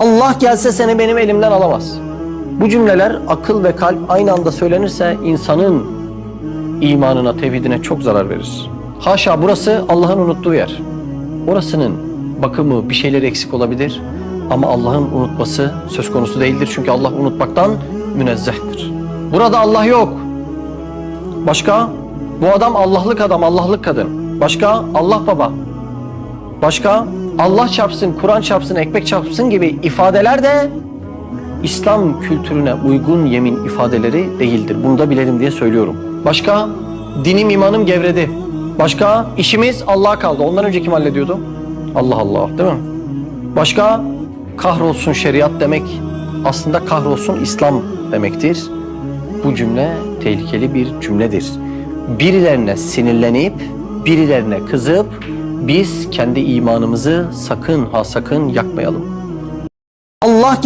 Allah gelse seni benim elimden alamaz. Bu cümleler akıl ve kalp aynı anda söylenirse insanın imanına, tevhidine çok zarar verir. Haşa, burası Allah'ın unuttuğu yer. Orasının bakımı, bir şeyleri eksik olabilir ama Allah'ın unutması söz konusu değildir. Çünkü Allah unutmaktan münezzehtir. Burada Allah yok. Başka? Bu adam Allah'lık adam, Allah'lık kadın. Başka? Allah baba. Başka? Allah çarpsın, Kur'an çarpsın, ekmek çarpsın gibi ifadeler de İslam kültürüne uygun yemin ifadeleri değildir. Bunu da bilelim diye söylüyorum. Başka? Dinim imanım gevredi. Başka? İşimiz Allah'a kaldı. Ondan önce kim hallediyordu? Allah Allah, değil mi? Başka? Kahrolsun şeriat demek aslında kahrolsun İslam demektir. Bu cümle tehlikeli bir cümledir. Birilerine sinirlenip, birilerine kızıp biz kendi imanımızı sakın ha sakın yakmayalım. Allah